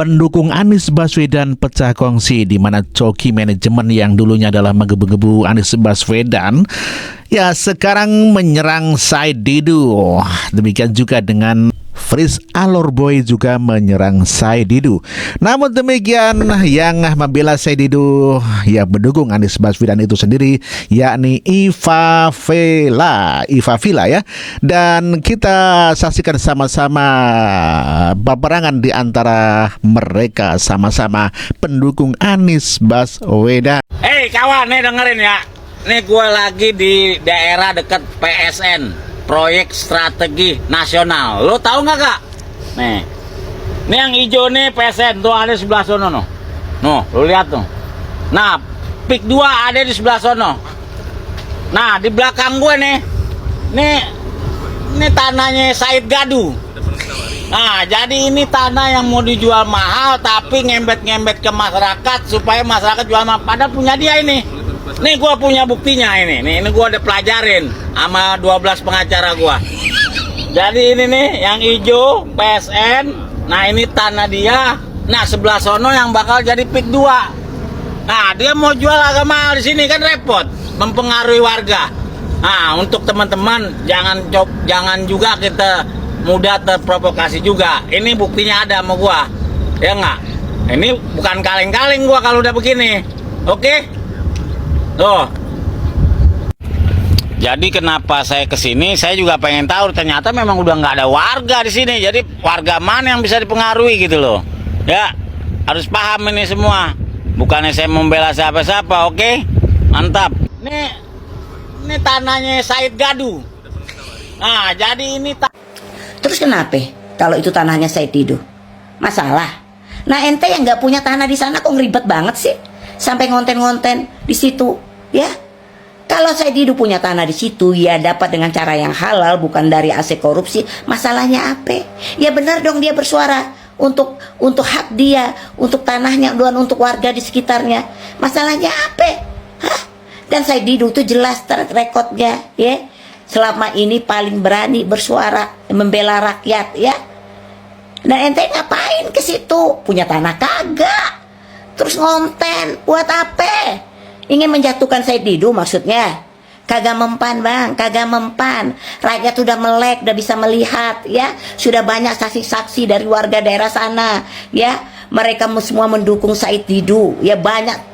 Pendukung Anies Baswedan pecah kongsi di mana coki manajemen yang dulunya adalah menggebu-gebu Anies Baswedan ya sekarang menyerang Said Didu. Demikian juga dengan Fritz Alorboy juga menyerang Said Didu. Namun demikian yang membela Said Didu yang mendukung Anies Baswedan itu sendiri yakni Iva Villa ya. Dan kita saksikan sama-sama peperangan di antara mereka sama-sama pendukung Anies Baswedan. Hei kawan, nih dengerin ya. Nih gue lagi di daerah dekat PSN, Proyek Strategi Nasional. Lo tahu nggak kak? Nih yang hijau nih PSN tuh ada di sebelah sono no. No, lo lihat tuh. Nah, PIK 2 ada di sebelah sono. Nah, di belakang gue nih tanahnya Said Gadu. Nah, jadi ini tanah yang mau dijual mahal tapi ngembet-ngembet ke masyarakat supaya masyarakat jual mahal. Padahal punya dia ini. Nih gue punya buktinya ini gue udah pelajarin sama 12 pengacara gue. Jadi ini nih yang hijau PSN. Nah ini tanah dia. Nah sebelah sono yang bakal jadi PIK 2. Nah dia mau jual agak mahal di sini kan repot, mempengaruhi warga. Nah untuk teman-teman jangan juga kita mudah terprovokasi juga. Ini buktinya ada sama gue, ya nggak? Ini bukan kaleng-kaleng gue kalau udah begini, oke? Tuh. Jadi kenapa saya kesini? Saya juga pengen tahu. Ternyata memang udah nggak ada warga di sini. Jadi warga mana yang bisa dipengaruhi gitu loh? Ya, harus paham ini semua. Bukannya saya membela siapa-siapa, oke? Mantap. Ini tanahnya Said Gadu. Nah, jadi ini. Terus kenapa? Kalau itu tanahnya Said Didu, masalah. Nah ente yang nggak punya tanah di sana kok ngeribet banget sih? Sampai ngonten-ngonten di situ, ya. Kalau Said Didu punya tanah di situ, ya dapat dengan cara yang halal, bukan dari aset korupsi. Masalahnya apa? Ya benar dong dia bersuara untuk hak dia, untuk tanahnya, dan untuk warga di sekitarnya. Masalahnya apa? Hah? Dan Said Didu itu jelas rekodnya, ya. Selama ini paling berani bersuara membela rakyat, ya. Nah ente ngapain ke situ? Punya tanah kagak? Terus ngonten, buat apa? Ingin menjatuhkan Said Didu maksudnya? Kagak mempan bang, kagak mempan. Rakyat sudah melek, udah bisa melihat ya. Sudah banyak saksi-saksi dari warga daerah sana ya. Mereka semua mendukung Said Didu ya. Banyak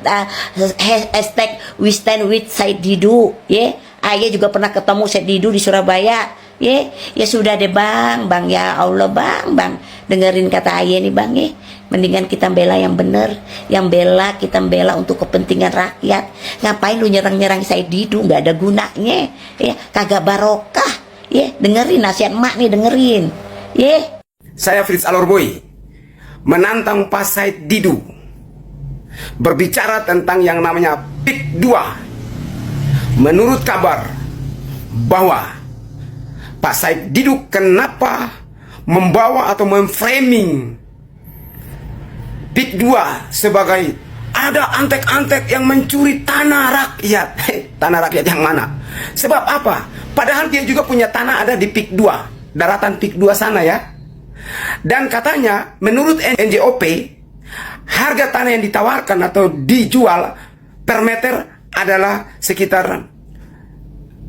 hashtag we stand with Said Didu ya. Ayah juga pernah ketemu Said Didu di Surabaya ya. Ya sudah deh bang ya Allah bang dengerin kata ayah nih bang ya. Mendingan kita bela yang bener, kita bela untuk kepentingan rakyat. Ngapain lu nyerang Said Didu, nggak ada gunanya ya, kagak barokah ya. Dengerin nasihat emak nih, dengerin ya. Saya Fritz Alorboy menantang Pak Said Didu berbicara tentang yang namanya PIK 2. Menurut kabar bahwa Pak Said Didu kenapa membawa atau memframing PIK 2 sebagai ada antek-antek yang mencuri tanah rakyat. Tanah rakyat yang mana? Sebab apa? Padahal dia juga punya tanah ada di PIK 2, daratan PIK 2 sana ya. Dan katanya menurut NJOP harga tanah yang ditawarkan atau dijual per meter adalah sekitar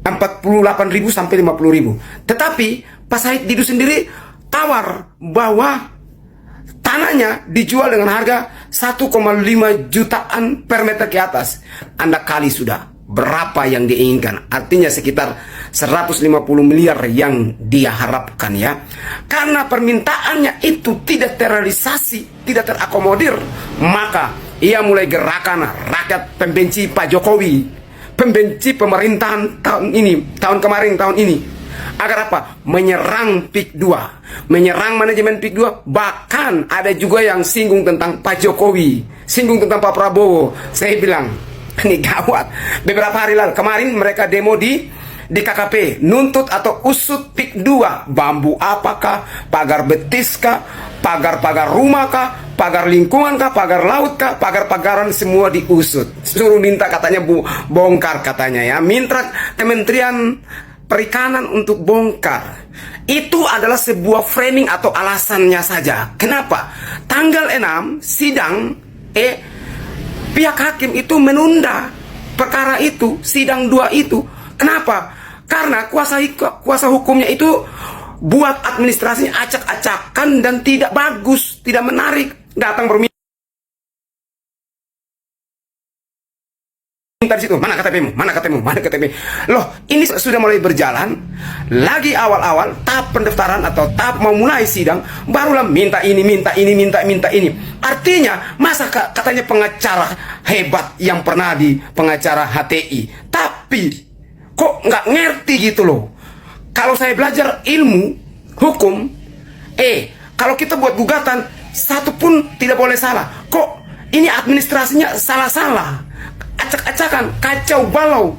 48.000 sampai 50.000. Tetapi Pak Said Didu sendiri tawar bahwa tanahnya dijual dengan harga 1,5 jutaan per meter ke atas. Anda kali sudah berapa yang diinginkan. Artinya sekitar 150 miliar yang dia harapkan ya. Karena permintaannya itu tidak terrealisasi, tidak terakomodir, maka ia mulai gerakan rakyat pembenci Pak Jokowi, pembenci pemerintahan tahun ini. Agar apa? Menyerang PIK 2, menyerang manajemen PIK 2. Bahkan ada juga yang singgung tentang Pak Jokowi, singgung tentang Pak Prabowo. Saya bilang, ini gawat. Beberapa hari lalu, kemarin mereka demo di KKP, nuntut atau usut PIK 2. Bambu apakah? Pagar betis kah? Pagar-pagar rumah kah? Pagar lingkungan kah? Pagar laut kah? Pagar-pagaran semua diusut. Suruh minta katanya bongkar katanya ya. Minta Kementerian perikanan untuk bongkar. Itu adalah sebuah framing atau alasannya saja. Kenapa? Tanggal 6 sidang pihak hakim itu menunda perkara itu, sidang 2 itu. Kenapa? Karena kuasa hukumnya itu buat administrasinya acak-acakan dan tidak bagus, tidak menarik. Datang berminta di situ, mana KTP-mu, mana KTP-mu, mana KTP. Loh, ini sudah mulai berjalan. Lagi awal-awal tahap pendaftaran atau tahap mau mulai sidang, barulah minta ini, minta ini, minta ini. Artinya, masa katanya pengacara hebat yang pernah di pengacara HTI, tapi kok nggak ngerti gitu loh. Kalau saya belajar ilmu hukum, kalau kita buat gugatan, satu pun tidak boleh salah. Kok ini administrasinya salah-salah, acak-acakan, kacau balau.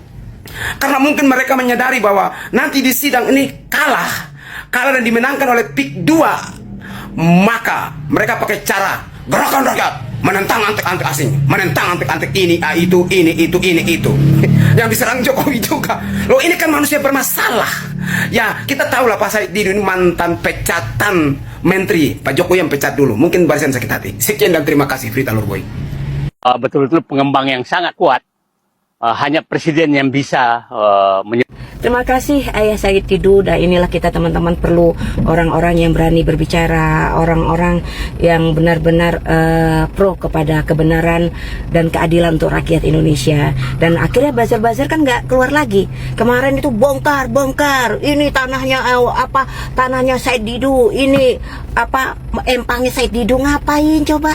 Karena mungkin mereka menyadari bahwa nanti di sidang ini kalah dan dimenangkan oleh PIK 2. Maka mereka pakai cara gerakan rakyat, menentang antek-antek asing, menentang antek-antek ini, itu. Yang diserang Jokowi juga. Loh, ini kan manusia bermasalah. Ya, kita tahu lah Pak Said Didu ini mantan pecatan menteri. Pak Jokowi yang pecat dulu. Mungkin barisan sakit hati. Sekian dan terima kasih, Frita Lurboy. Betul-betul pengembang yang sangat kuat. Hanya presiden yang bisa Terima kasih Ayah Said Didu. Dan inilah kita teman-teman perlu orang-orang yang berani berbicara, orang-orang yang benar-benar pro kepada kebenaran dan keadilan untuk rakyat Indonesia. Dan akhirnya buzzer-buzzer kan nggak keluar lagi. Kemarin itu bongkar, ini tanahnya tanahnya Said Didu, ini empangnya Said Didu. Ngapain coba?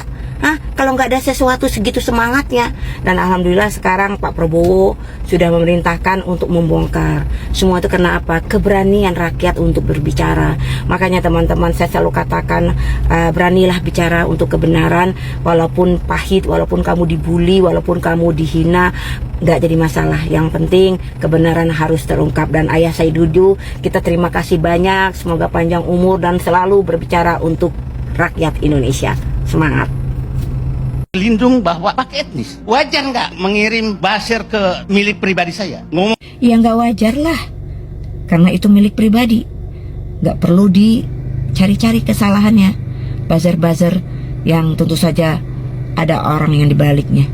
Kalau nggak ada sesuatu segitu semangatnya. Dan alhamdulillah sekarang Pak Prabowo sudah memerintahkan untuk membongkar. Semua itu karena apa? Keberanian rakyat untuk berbicara. Makanya teman-teman saya selalu katakan, beranilah bicara untuk kebenaran. Walaupun pahit, walaupun kamu dibully, walaupun kamu dihina, nggak jadi masalah. Yang penting kebenaran harus terungkap. Dan Ayah Said Didu, kita terima kasih banyak. Semoga panjang umur dan selalu berbicara untuk rakyat Indonesia. Semangat. Lindung bahwa pakai etnis. Wajar nggak mengirim buzzer ke milik pribadi saya? Ya nggak wajar lah, karena itu milik pribadi. Nggak perlu dicari-cari kesalahannya. Buzzer-buzzer yang tentu saja ada orang yang dibaliknya.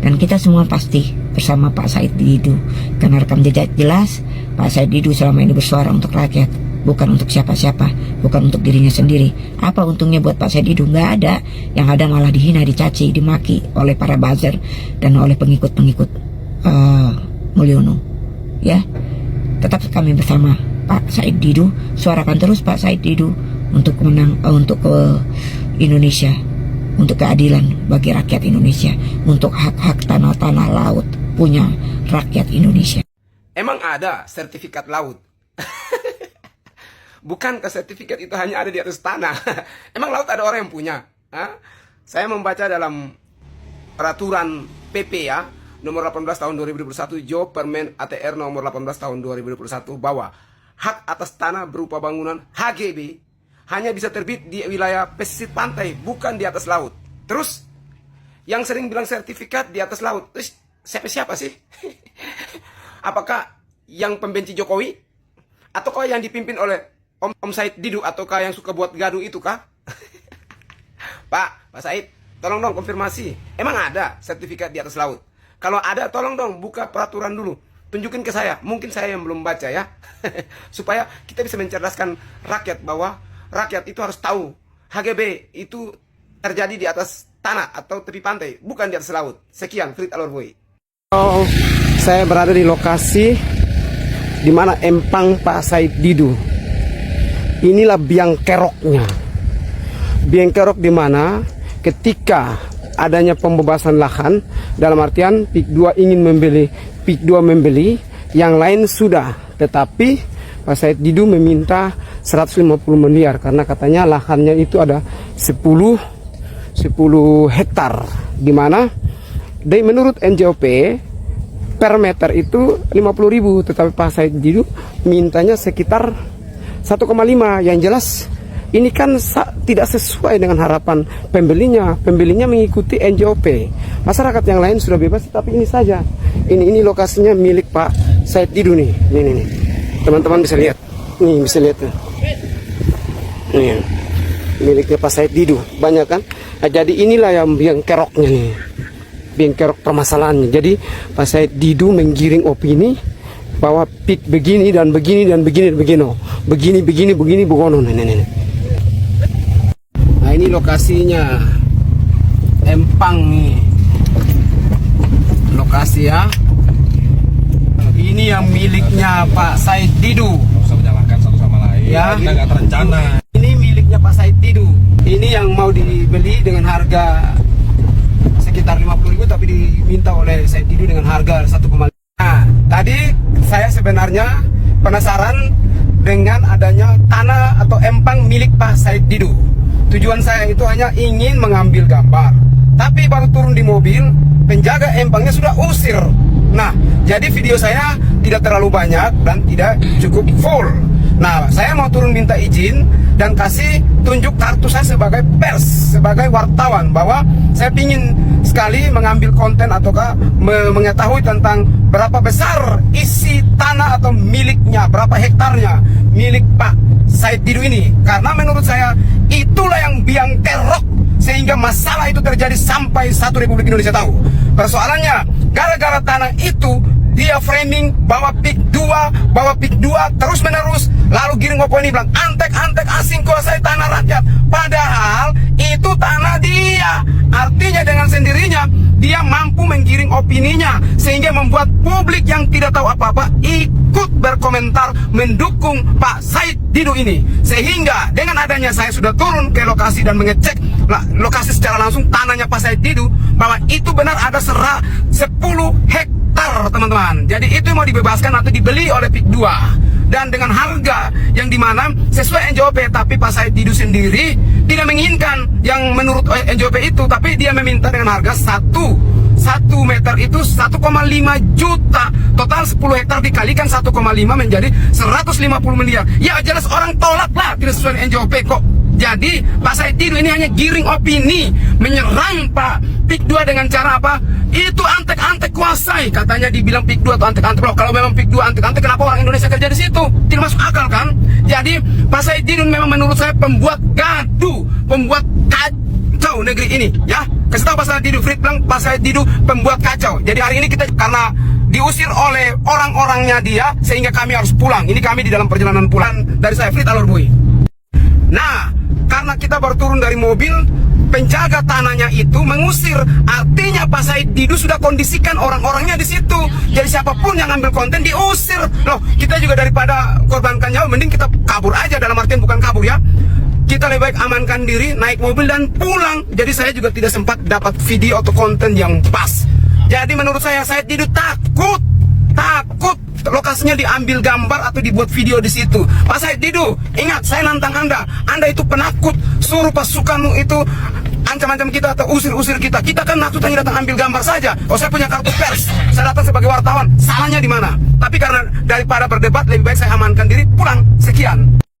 Dan kita semua pasti bersama Pak Said Didu. Karena rekam jejak jelas, Pak Said Didu selama ini bersuara untuk rakyat, bukan untuk siapa-siapa, bukan untuk dirinya sendiri. Apa untungnya buat Pak Said Didu? Nggak ada. Yang ada malah dihina, dicaci, dimaki oleh para buzzer dan oleh pengikut-pengikut Mulyono. Ya, tetap kami bersama Pak Said Didu. Suarakan terus Pak Said Didu untuk untuk Indonesia, untuk keadilan bagi rakyat Indonesia, untuk hak-hak tanah-tanah laut punya rakyat Indonesia. Emang ada sertifikat laut? Bukankah sertifikat itu hanya ada di atas tanah? Emang laut ada orang yang punya? Saya membaca dalam peraturan PP ya, nomor 18 tahun 2021, Jo Permen ATR nomor 18 tahun 2021, bahwa hak atas tanah berupa bangunan HGB hanya bisa terbit di wilayah pesisir pantai, bukan di atas laut. Terus, yang sering bilang sertifikat di atas laut, terus siapa sih? Apakah yang pembenci Jokowi? Ataukah yang dipimpin oleh Om Said Didu, ataukah yang suka buat gaduh itu kah? Pak Said, tolong dong konfirmasi. Emang ada sertifikat di atas laut? Kalau ada, tolong dong buka peraturan dulu. Tunjukin ke saya. Mungkin saya yang belum baca ya. Supaya kita bisa mencerdaskan rakyat bahwa rakyat itu harus tahu HGB itu terjadi di atas tanah atau tepi pantai, bukan di atas laut. Sekian, Frita Lurboy. Saya berada di lokasi di mana empang Pak Said Didu. Inilah biang keroknya. Biang kerok di mana ketika adanya pembebasan lahan, dalam artian PIK 2 ingin membeli, PIK 2 membeli, yang lain sudah, tetapi Pak Said Didu meminta 150 miliar karena katanya lahannya itu ada 10 hektar, di mana menurut NJOP per meter itu 50.000, tetapi Pak Said Didu mintanya sekitar 1,5. Yang jelas ini kan tidak sesuai dengan harapan pembelinya. Pembelinya mengikuti NJOP. Masyarakat yang lain sudah bebas, tapi ini saja. Ini lokasinya milik Pak Said Didu nih. Ini. Teman-teman bisa lihat. Nih bisa lihat. Nih. Miliknya Pak Said Didu. Banyak kan? Nah, jadi inilah yang biang keroknya nih. Biang kerok permasalahannya. Jadi Pak Said Didu menggiring opini bahwa pik begini dan begini dan begini dan begini. Begini begono. Nih. Nah, ini lokasinya. Empang nih. Lokasi ya. Ini yang miliknya Pak Said Didu. Usah menyalahkan satu sama lain. Ya. Kita nggak terencana. Ini miliknya Pak Said Didu. Ini yang mau dibeli dengan harga sekitar 50.000 tapi diminta oleh Said Didu dengan harga 1,5. Nah, tadi saya sebenarnya penasaran dengan adanya tanah atau empang milik Pak Said Didu. Tujuan saya itu hanya ingin mengambil gambar. Tapi baru turun di mobil, penjaga empangnya sudah usir. Nah, jadi video saya tidak terlalu banyak dan tidak cukup full. Nah, saya mau turun minta izin dan kasih tunjuk kartu saya sebagai pers, sebagai wartawan, bahwa saya ingin sekali mengambil konten ataukah mengetahui tentang berapa besar isi tanah atau miliknya, berapa hektarnya milik Pak Said Didu ini. Karena menurut saya itulah yang biang kerok sehingga masalah itu terjadi sampai satu Republik Indonesia tahu. Persoalannya, gara-gara tanah itu dia framing bahwa PIK 2 terus menerus, lalu giring opini bilang antek asing kuasai tanah rakyat, padahal itu tanah dia. Artinya dengan sendirinya dia mampu menggiring opininya sehingga membuat publik yang tidak tahu apa-apa ikut berkomentar mendukung Pak Said Didu ini. Sehingga dengan adanya saya sudah turun ke lokasi dan mengecek lokasi secara langsung tanahnya Pak Said Didu, bahwa itu benar ada 10 hektar, teman-teman. Jadi itu mau dibebaskan atau dibeli oleh PIK 2 dan dengan harga yang dimana sesuai NJOP, tapi Pak Said Didu sendiri tidak menginginkan yang menurut NJOP itu, tapi dia meminta dengan harga 1 meter itu 1,5 juta. Total 10 hektar dikalikan 1,5 menjadi 150 miliar. Ya jelas orang tolak lah, tidak sesuai NJOP kok. Jadi Pak Said Didu ini hanya giring opini, menyerang Pak PIK 2 dengan cara apa? Itu antek-antek kuasai. Katanya dibilang PIK 2 atau antek-antek. Loh, kalau memang PIK 2 antek-antek, kenapa orang Indonesia kerja di situ? Tidak masuk akal kan? Jadi Pak Said Didu memang menurut saya pembuat gaduh, pembuat kacau negeri ini, ya. Kasih tahu Pak Said Didu, Frit bilang Pak Said Didu pembuat kacau. Jadi hari ini kita karena diusir oleh orang-orangnya dia, sehingga kami harus pulang. Ini kami di dalam perjalanan pulang dari saya, Frit Alorbui. Nah, karena kita baru turun dari mobil, penjaga tanahnya itu mengusir. Artinya Pak Said Didu sudah kondisikan orang-orangnya di situ. Jadi siapapun yang ambil konten diusir. Loh, kita juga daripada korbankan nyawa, mending kita kabur aja, dalam artian bukan kabur ya. Kita lebih baik amankan diri, naik mobil dan pulang. Jadi saya juga tidak sempat dapat video atau konten yang pas. Jadi menurut saya Said Didu takut lokasinya diambil gambar atau dibuat video di situ. Pak Said Didu, ingat saya nantang Anda itu penakut. Suruh pasukanmu itu ancam-ancam kita atau usir-usir kita. Kita kan nakut hanya datang ambil gambar saja. Oh, saya punya kartu pers, saya datang sebagai wartawan. Salahnya di mana? Tapi karena daripada berdebat, lebih baik saya amankan diri, pulang. Sekian.